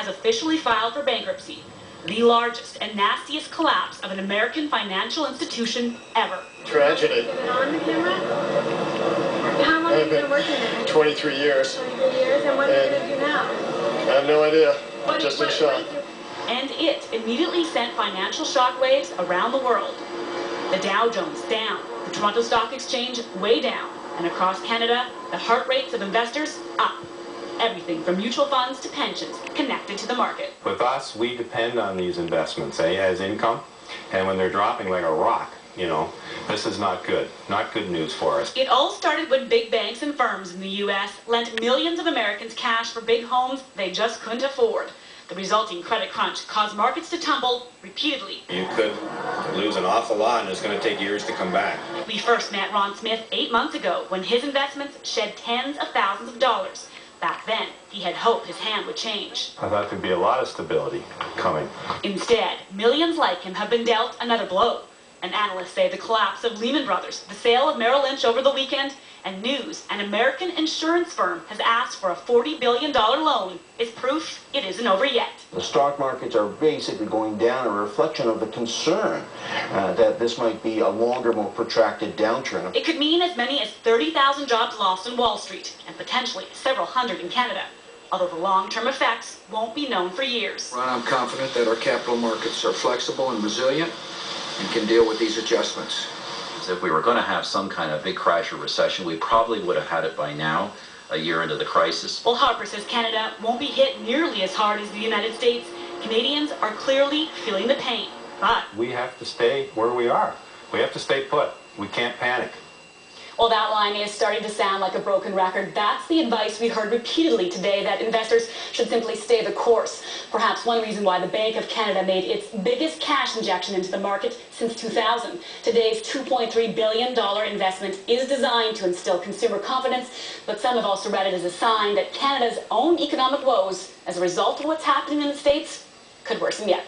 has officially filed for bankruptcy, the largest and nastiest collapse of an American financial institution ever. Tragedy. Get it on the camera? How long have you been working there? 23 years. 23 years, and what are you going to do now? I have no idea. Just in shock. And it immediately sent financial shockwaves around the world. The Dow Jones down, the Toronto Stock Exchange way down, and across Canada, the heart rates of investors up. Everything from mutual funds to pensions connected to the market. With us, we depend on these investments, as income, and when they're dropping like a rock, this is not good. Not good news for us. It all started when big banks and firms in the U.S. lent millions of Americans cash for big homes they just couldn't afford. The resulting credit crunch caused markets to tumble repeatedly. You could lose an awful lot, and it's going to take years to come back. We first met Ron Smith 8 months ago when his investments shed tens of thousands of dollars. Back then, he had hoped his hand would change. I thought there'd be a lot of stability coming. Instead, millions like him have been dealt another blow. And analysts say the collapse of Lehman Brothers, the sale of Merrill Lynch over the weekend, and news an American insurance firm has asked for a $40 billion loan is proof it isn't over yet. The stock markets are basically going down, a reflection of the concern that this might be a longer, more protracted downturn. It could mean as many as 30,000 jobs lost on Wall Street, and potentially several hundred in Canada. Although the long-term effects won't be known for years. Ron, I'm confident that our capital markets are flexible and resilient and can deal with these adjustments. If we were going to have some kind of big crash or recession, we probably would have had it by now, a year into the crisis. Well, Harper says Canada won't be hit nearly as hard as the United States. Canadians are clearly feeling the pain, but we have to stay where we are. We have to stay put. We can't panic. Well, that line is starting to sound like a broken record. That's the advice we heard repeatedly today, that investors should simply stay the course. Perhaps one reason why the Bank of Canada made its biggest cash injection into the market since 2000. Today's $2.3 billion investment is designed to instill consumer confidence, but some have also read it as a sign that Canada's own economic woes, as a result of what's happening in the States, could worsen yet.